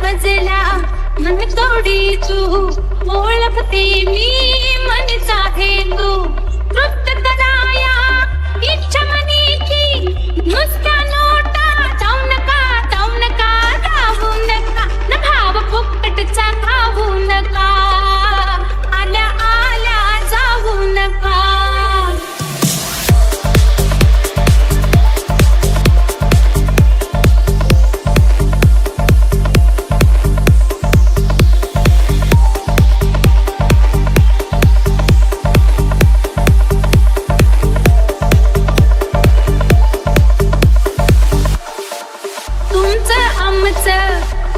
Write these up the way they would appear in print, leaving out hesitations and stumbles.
मजला मन तोडी तू ओळखते मी मनचा हेतू तृप्त कराया इच्छा मनीची नुसता नोटा जाऊ नका जाऊ नका न भाव फुकटचा खाऊ नका आल्या आल्या जाऊ नका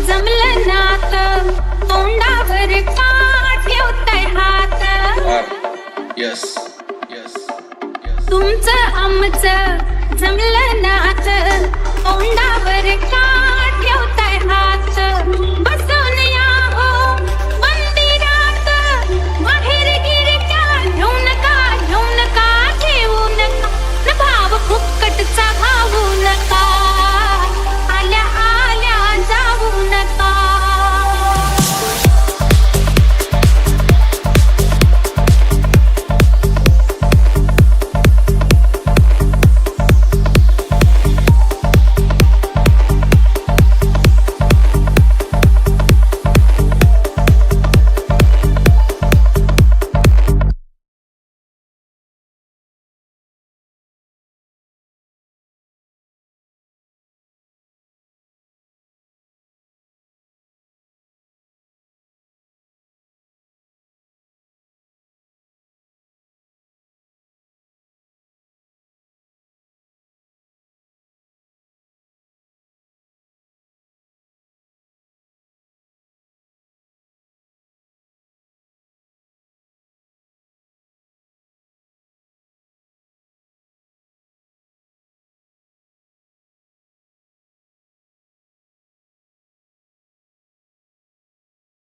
जमलं नात तोंडावर का ठेवताय हात तुमचं आमचं जमलं नात तोंडावर का